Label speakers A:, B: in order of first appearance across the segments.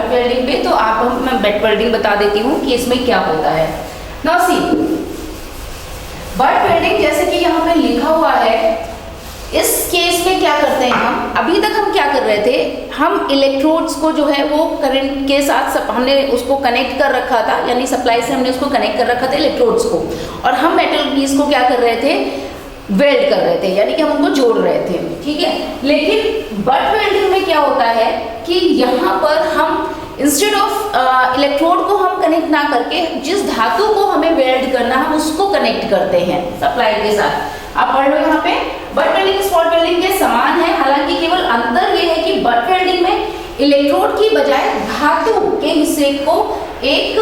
A: Butt welding पे, तो मैं बट वेल्डिंग बता देती हूँ कि इसमें क्या होता है। नाउ सी, बट वेल्डिंग जैसे कि यहाँ पे लिखा हुआ है, इस केस में क्या करते हैं हम, अभी तक हम क्या कर रहे थे, हम इलेक्ट्रोड्स को जो है वो करंट के साथ हमने उसको कनेक्ट कर रखा था, यानी सप्लाई से हमने उसको कनेक्ट कर रखा था इलेक्ट्रोड्स को, और हम मेटल पीस को क्या कर रहे थे, वेल्ड कर रहे थे, यानी कि हम उनको जोड़ रहे थे, ठीक है। लेकिन बट वेल्डिंग में क्या होता है कि यहाँ पर हम इंस्टेड ऑफ इलेक्ट्रोड को हम कनेक्ट ना करके जिस धातु को हमें वेल्ड करना है उसको कनेक्ट करते हैं सप्लाई के साथ। आप पढ़ लो यहाँ पे, बट वेल्डिंग स्पॉट वेल्डिंग के समान है, हालांकि केवल अंतर ये है कि बट वेल्डिंग में इलेक्ट्रोड की बजाय धातु के हिस्से को एक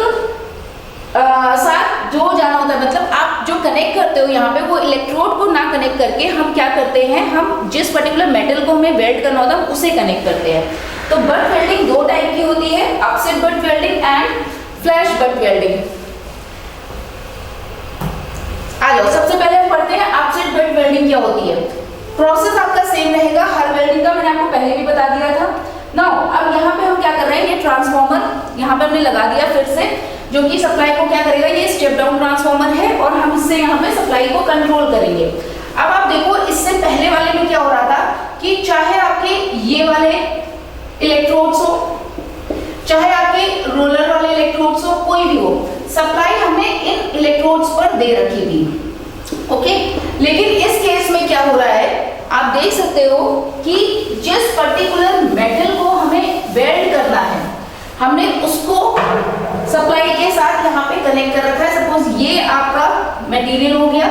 A: साथ जोड़ जाना होता है, मतलब आप जो कनेक्ट करते हो यहाँ पे वो इलेक्ट्रोड को ना कनेक्ट करके हम क्या करते हैं, हम जिस पर्टिकुलर मेटल को हमें वेल्ड करना होता है उसे कनेक्ट करते हैं। तो बट वेल्डिंग दो टाइप की होती है, upset butt welding and flash butt welding. आ जाओ, सबसे पहले हम पढ़ते हैं अपसेट बट वेल्डिंग क्या होती है। प्रोसेस आपका सेम रहेगा हर वेल्डिंग का, मैंने आपको पहले भी बता दिया था। नाउ अब यहाँ पे हम क्या कर रहे हैं, ये ट्रांसफॉर्मर यहाँ पे हमने लगा दिया फिर से, जो कि सप्लाई को क्या करेगा, ये स्टेप डाउन ट्रांसफॉर्मर है और हम इससे यहाँ पे सप्लाई को कंट्रोल करेंगे। अब आप देखो, इससे पहले वाले में क्या हो रहा था कि चाहे आपके ये वाले इलेक्ट्रोड्स हो, चाहे आपके रोलर वाले इलेक्ट्रोड्स हो, कोई भी हो, सप्लाई हमने इन इलेक्ट्रोड्स पर दे रखी थी, ओके। लेकिन इस केस में क्या हो रहा है, आप देख सकते हो कि जिस पर्टिकुलर मेटल को हमें वेल्ड करना है हमने उसको सप्लाई के साथ यहाँ पे कनेक्ट कर रखा है। सपोज ये आपका मटेरियल हो गया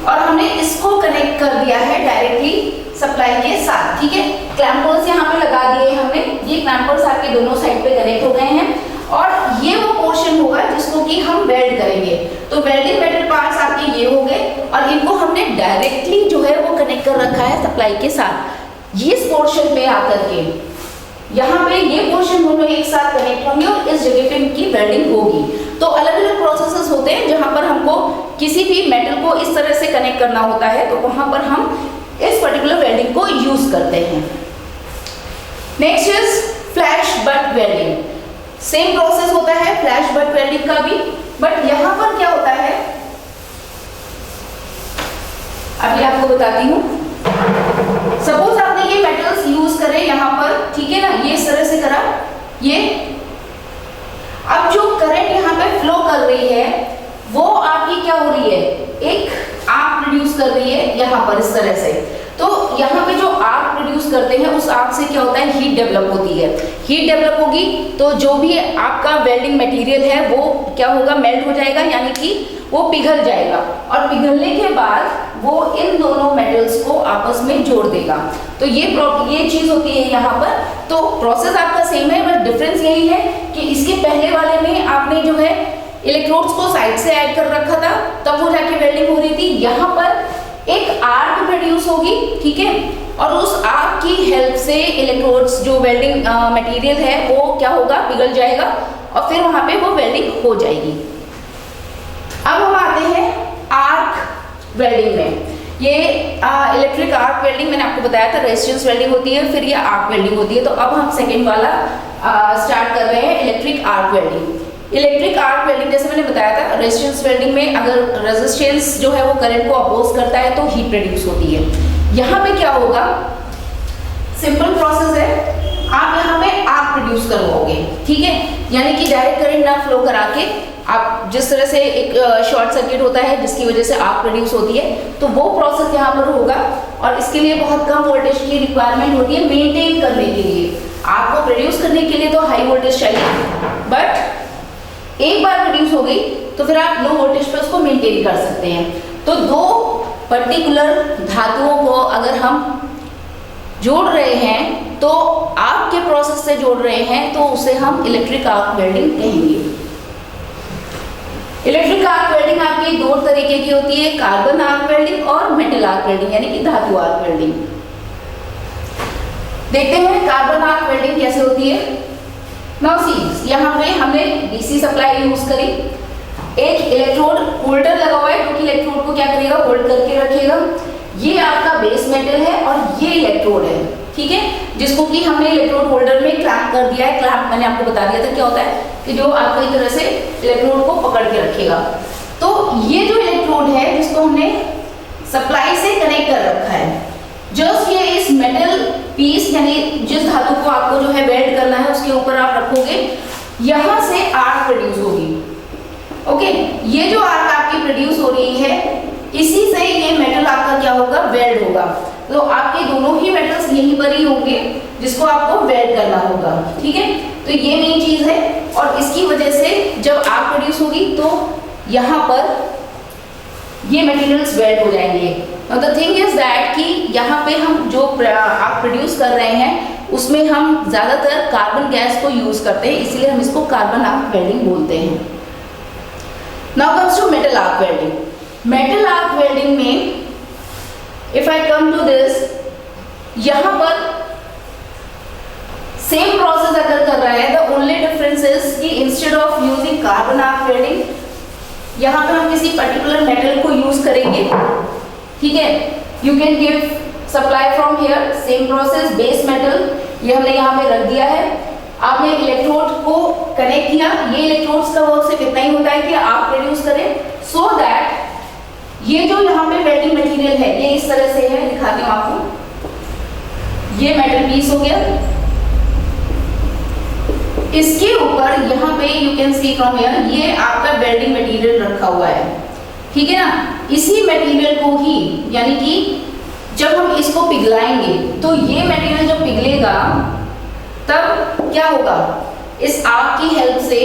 A: और हमने इसको कनेक्ट कर दिया है डायरेक्टली सप्लाई के साथ, ठीक है। क्लैंपर्स यहाँ पे लगा दिए हमने, ये क्लैंपर्स आपके दोनों साइड पे कनेक्ट हो गए हैं और ये वो पोर्शन होगा जिसको कि हम वेल्ड करेंगे। तो वेल्डिंग मेटल पार्ट्स आपके ये हो गए और इनको हमने डायरेक्टली जो है वो कनेक्ट कर रखा है सप्लाई के साथ। इस पोर्शन पे आकर के यहाँ पे ये पोर्शन दोनों एक साथ कनेक्ट होंगे और इस जगह पे इनकी वेल्डिंग होगी। तो अलग अलग प्रोसेसेस होते हैं जहाँ पर हमको किसी भी मेटल को इस तरह से कनेक्ट करना होता है, तो वहां पर हम इस पर्टिकुलर वेल्डिंग को यूज करते हैं। Next is flash butt welding. Same process होता है फ्लैश बट वेल्डिंग का भी, बट यहाँ पर क्या होता है अभी आपको बताती हूँ। सपोज आपने ये मेटल्स यूज करे यहाँ पर, ठीक है ना, ये इस तरह से करा, ये अब जो करंट यहाँ पे फ्लो कर रही है वो आपकी क्या हो रही है, एक आर्क प्रोड्यूस कर रही है यहाँ पर इस तरह से। तो यहाँ पे जो आर्क प्रोड्यूस करते हैं उस आर्क से क्या होता है, हीट डेवलप होती है। हीट डेवलप होगी तो जो भी आपका वेल्डिंग मटेरियल है वो क्या होगा, मेल्ट हो जाएगा, यानी कि वो पिघल जाएगा और पिघलने के बाद वो इन दोनों मेटल्स को आपस में जोड़ देगा। तो ये चीज होती है यहाँ पर। तो प्रोसेस आपका सेम है, बट डिफरेंस यही है कि इसके पहले वाले में आपने जो है इलेक्ट्रोड्स को साइड से ऐड कर रखा था, तब वो जाके वेल्डिंग हो रही थी। यहाँ पर एक आर्क प्रोड्यूस होगी, ठीक है, और उस आर्क की हेल्प से इलेक्ट्रोड्स जो वेल्डिंग मटेरियल है वो क्या होगा, पिघल जाएगा और फिर वहां पे वो वेल्डिंग हो जाएगी। अब हम आते हैं आर्क वेल्डिंग में। ये इलेक्ट्रिक आर्क वेल्डिंग मैंने आपको बताया था, रेजिस्टेंस वेल्डिंग होती है, फिर ये आर्क वेल्डिंग होती है। तो अब हम सेकेंड वाला स्टार्ट कर रहे हैं, electric arc welding. Electric arc welding जैसे मैंने बताया था, रेजिस्टेंस वेल्डिंग में अगर रेजिस्टेंस जो है वो करंट को अपोज करता है तो हीट प्रोड्यूस होती है। यहाँ पे क्या होगा, सिंपल प्रोसेस है, आप यहाँ पे आर्क प्रोड्यूस करवाओगे, ठीक है, यानी कि डायरेक्ट करंट ना फ्लो करा के आप जिस तरह से एक शॉर्ट सर्किट होता है जिसकी वजह से आर्क प्रोड्यूस होती है, तो वो प्रोसेस यहाँ पर होगा और इसके लिए बहुत कम वोल्टेज की रिक्वायरमेंट होती है मेंटेन करने के लिए। आर्क को प्रोड्यूस करने के लिए तो हाई वोल्टेज चाहिए, बट एक बार प्रोड्यूस हो गई तो फिर आप लो वोल्टेज पे उसको मेंटेन कर सकते हैं। तो दो पर्टिकुलर धातुओं को अगर हम जोड़ रहे हैं तो आर्क के प्रोसेस से जोड़ रहे हैं तो उसे हम इलेक्ट्रिक आर्क वेल्डिंग कहेंगे। इलेक्ट्रिक आर्क वेल्डिंग आपकी दो तरीके की होती है, कार्बन आर्क वेल्डिंग और मेटल आर्क वेल्डिंग, यानी कि धातु आर्क वेल्डिंग। देखते हैं कार्बन आर्क वेल्डिंग कैसे होती है। नाउ सी, यहाँ पे हमने डीसी सप्लाई यूज करी, एक इलेक्ट्रोड होल्डर लगा हुआ है जो कि इलेक्ट्रोड को क्या करेगा, होल्ड करके रखेगा। ये आपका बेस मेटल है और ये इलेक्ट्रोड है, ठीक है, जिसको कि हमने इलेक्ट्रोड होल्डर में क्लैंप कर दिया है। क्लैंप मैंने आपको बता दिया था क्या होता है कि जो आपको एक तरह से इलेक्ट्रोड को पकड़ के रखेगा। तो ये जो इलेक्ट्रोड है जिसको हमने सप्लाई से कनेक्ट कर रखा है, जस्ट ये इस मेटल पीस यानी जिस धातु को आपको जो है वेल्ड करना है उसके ऊपर आप रखोगे, यहां से आर्क प्रोड्यूस होगी। ओके, ये जो आर्क आपकी प्रोड्यूस हो रही है इसी से ये मेटल आपका क्या होगा, वेल्ड होगा। तो आपके दोनों ही मेटल्स यहीं पर ही होंगे जिसको आपको वेल्ड करना होगा। ठीक है, तो ये मेन चीज है और इसकी वजह से जब आर्क प्रोड्यूस होगी तो यहाँ पर ये मटेरियल्स वेल्ड हो जाएंगे। Now the thing is that कि यहाँ पे हम जो आर्क प्रोड्यूस कर रहे हैं उसमें हम ज्यादातर कार्बन गैस को यूज करते हैं, इसीलिए हम इसको कार्बन आर्क वेल्डिंग बोलते हैं। Now comes to metal arc welding. Metal arc welding में if I come to this, यहाँ पर सेम प्रोसेस अगर कर रहा है, the only difference is कि instead of using carbon arc welding यहाँ पे हम किसी पर्टिकुलर मेटल को यूज करेंगे। ठीक है, you can give supply from here, same process, base metal ये हमने यहाँ पे रख दिया है। आपने इलेक्ट्रोड को कनेक्ट किया, ये इलेक्ट्रोड्स का वर्क सिर्फ इतना ही होता है कि आप प्रोड्यूस करें सो दैट ये जो यहाँ पे वेल्डिंग मटेरियल है ये इस तरह से है, दिखाती हूँ आपको। ये मेटल पीस हो गया, इसके ऊपर यहाँ पे you can see from here ये आपका वेल्डिंग मटेरियल रखा हुआ है। ठीक है ना, इसी मटेरियल को ही यानी कि जब हम इसको पिघलाएंगे तो ये मटेरियल जब पिघलेगा तब क्या होगा, इस आग की हेल्प से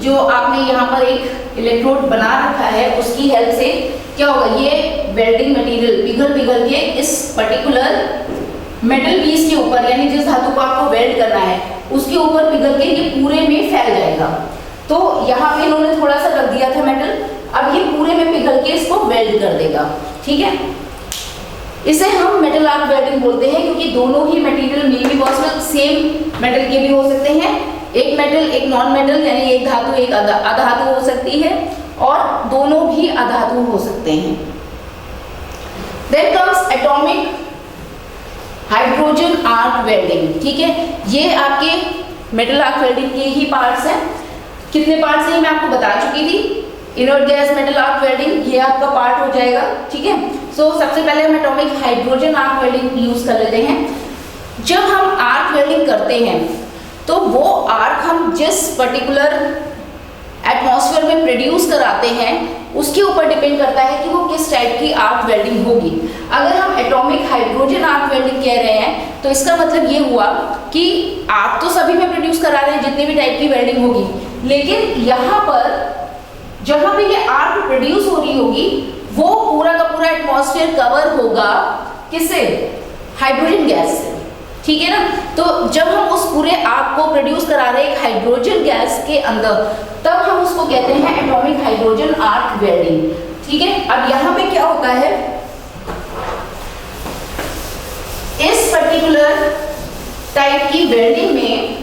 A: जो आपने यहाँ पर एक इलेक्ट्रोड बना रखा है उसकी हेल्प से क्या होगा, ये वेल्डिंग मटेरियल पिघल के इस पर्टिकुलर मेटल पीस के ऊपर यानी जिस धातु को आपको वेल्ड करना है उसके ऊपर पिघल के ये पूरे में फैल जाएगा। तो यहाँ पे इन्होंने थोड़ा सा रख दिया था मेटल, अब ये पूरे में पिघल के इसको वेल्ड कर देगा। ठीक है, इसे हम मेटल आर्क वेल्डिंग बोलते हैं क्योंकि दोनों ही material may be possible same metal के भी हो सकते हैं, एक मेटल एक नॉन मेटल यानी एक धातु एक अधातु हो सकती है और दोनों भी अधातु हो सकते हैं। Then comes atomic hydrogen arc welding. ठीक है, ये आपके मेटल आर्क वेल्डिंग के ही पार्ट्स हैं। कितने पार्ट्स हैं मैं आपको बता चुकी थी। Inert gas metal arc welding ये आपका पार्ट हो जाएगा। ठीक है, सो सबसे पहले हम atomic hydrogen arc welding use कर लेते हैं। जब हम आर्क वेल्डिंग करते हैं तो वो आर्क हम जिस पर्टिकुलर एटमॉस्फेयर में प्रोड्यूस कराते हैं उसके ऊपर डिपेंड करता है कि वो किस टाइप की आर्क वेल्डिंग होगी। अगर हम एटॉमिक हाइड्रोजन आर्क वेल्डिंग कह रहे हैं तो इसका मतलब ये हुआ कि आर्क तो सभी में प्रोड्यूस करा रहे हैं जितने भी टाइप की वेल्डिंग होगी, लेकिन यहाँ पर जहां पे ये आर्क प्रोड्यूस हो रही होगी वो पूरा का पूरा एटमॉस्फेयर कवर होगा किससे, हाइड्रोजन गैस से। ठीक है ना, तो जब हम उस पूरे आर्क को प्रोड्यूस करा रहे हैं एक हाइड्रोजन गैस के अंदर तब हम उसको कहते हैं एटॉमिक हाइड्रोजन आर्क वेल्डिंग। ठीक है, अब यहाँ पे क्या होता है, इस पर्टिकुलर टाइप की वेल्डिंग में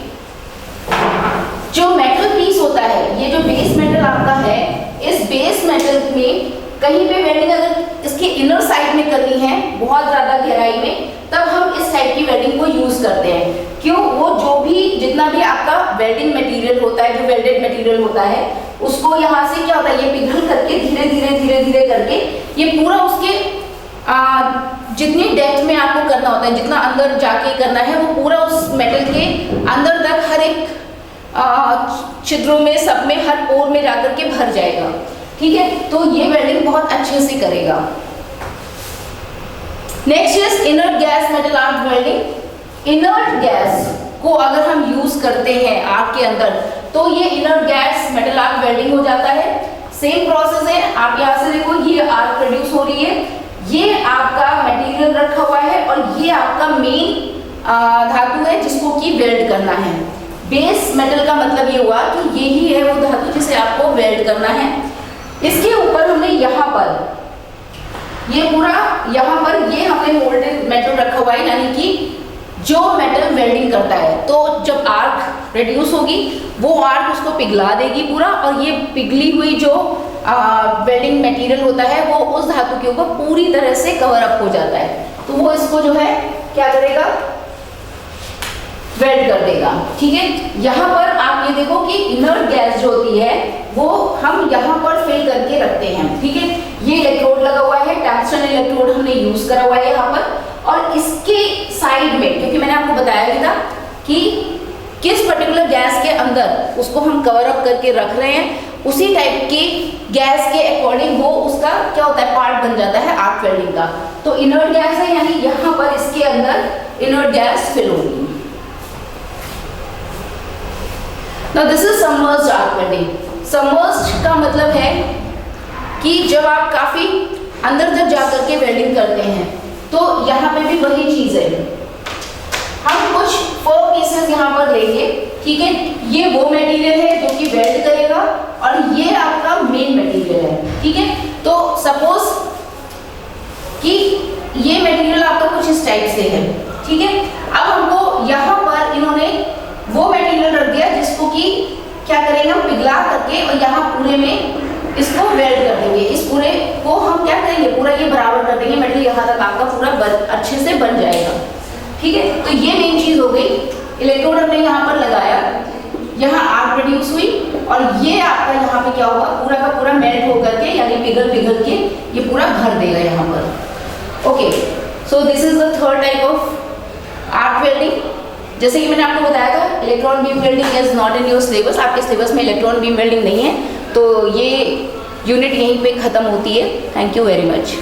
A: जो मेटल पीस होता है, ये जो बेस मेटल आपका है, इस बेस मेटल में कहीं पे वेल्डिंग अगर इसके इनर साइड में करनी है बहुत ज्यादा गहराई में तब हम इस टाइप की वेल्डिंग को यूज करते हैं। क्यों, वो जो भी जितना भी आपका वेल्डिंग मटेरियल होता है, जो वेल्डेड मटेरियल होता है, उसको यहाँ से क्या होता है ये पिघल करके धीरे धीरे करके ये पूरा उसके जितनी डेप्थ में आपको करना होता है, जितना अंदर जाके करना है वो पूरा उस मेटल के अंदर तक हर एक छिद्रों में सब में हर पोर में जाकर के भर जाएगा। ठीक है, तो ये वेल्डिंग बहुत अच्छे से करेगा। Next is inert gas metal arc welding. Inert gas को अगर हम यूज करते हैं आर्क के अंदर तो ये inert gas metal arc welding हो जाता है। सेम प्रोसेस है, आप यहाँ से देखो ये आर्क प्रोड्यूस हो रही है, ये आपका मटेरियल रखा हुआ है और ये आपका मेन धातु है जिसको की वेल्ड करना है। बेस मेटल का मतलब ये हुआ कि यही है वो धातु जिसे आपको वेल्ड करना है। इसके ऊपर हमने यहाँ पर ये पूरा यहाँ पर ये हमने मोल्डेड मेटल रखा हुआ है यानी कि जो मेटल वेल्डिंग करता है। तो जब आर्क रिड्यूस होगी वो आर्क उसको पिघला देगी पूरा और ये पिघली हुई जो वेल्डिंग मटेरियल होता है वो उस धातु के ऊपर पूरी तरह से कवर अप हो जाता है। तो वो इसको जो है क्या करेगा, वेल्ड कर देगा। ठीक है, यहाँ पर आप ये देखो कि इनर्ट गैस जो होती है वो हम यहाँ पर फिल करके रखते हैं। ठीक है, ये इलेक्ट्रोड लगा हुआ है, टंगस्टन इलेक्ट्रोड हमने यूज करा हुआ है यहाँ पर, और इसके साइड में, क्योंकि मैंने आपको बताया था कि किस पर्टिकुलर गैस के अंदर उसको हम कवर अप करके रख रहे हैं, उसी टाइप की गैस के अकॉर्डिंग वो उसका क्या होता है, पार्ट बन जाता है आर्क वेल्डिंग का। तो इनर्ट गैस है, यानी यहाँ पर इसके अंदर इनर्ट गैस फिल होगी। Now this is submerged arc welding. Submerged का मतलब है कि जब आप काफी अंदर तक जाकर के वेल्डिंग करते हैं, तो यहाँ पे भी वही चीज है। हम कुछ 4 पीसेस यहाँ पर लेंगे। ठीक है, ये वो मटेरियल है जो कि वेल्ड करेगा और ये आपका मेन मटेरियल है। ठीक है, तो सपोज कि ये मटेरियल आपका कुछ इस टाइप से है। ठीक है, अब हमको यहाँ पर इन्होंने वो मटेरियल रख दिया जिसको कि क्या करेंगे, हम पिघला करके और यहाँ पूरे में इसको वेल्ड कर देंगे। इस पूरे को हम क्या करेंगे, पूरा ये बराबर कर देंगे, मटेरियल यहाँ तक आपका पूरा अच्छे से बन जाएगा। ठीक है, तो ये मेन चीज हो गई। इलेक्ट्रोड हमने यहाँ पर लगाया, यहाँ आर्क प्रोड्यूस हुई और ये आपका यहाँ पे क्या हुआ, पूरा का पूरा मेल्ट होकर के यानी पिघल के ये पूरा भर देगा यहाँ पर। Okay, so this is the third type of arc welding. जैसे कि मैंने आपको बताया था, electron beam welding is not in your syllabus, आपके सिलेबस में इलेक्ट्रॉन बीम वेल्डिंग नहीं है, तो ये यूनिट यहीं पे खत्म होती है। Thank you very much.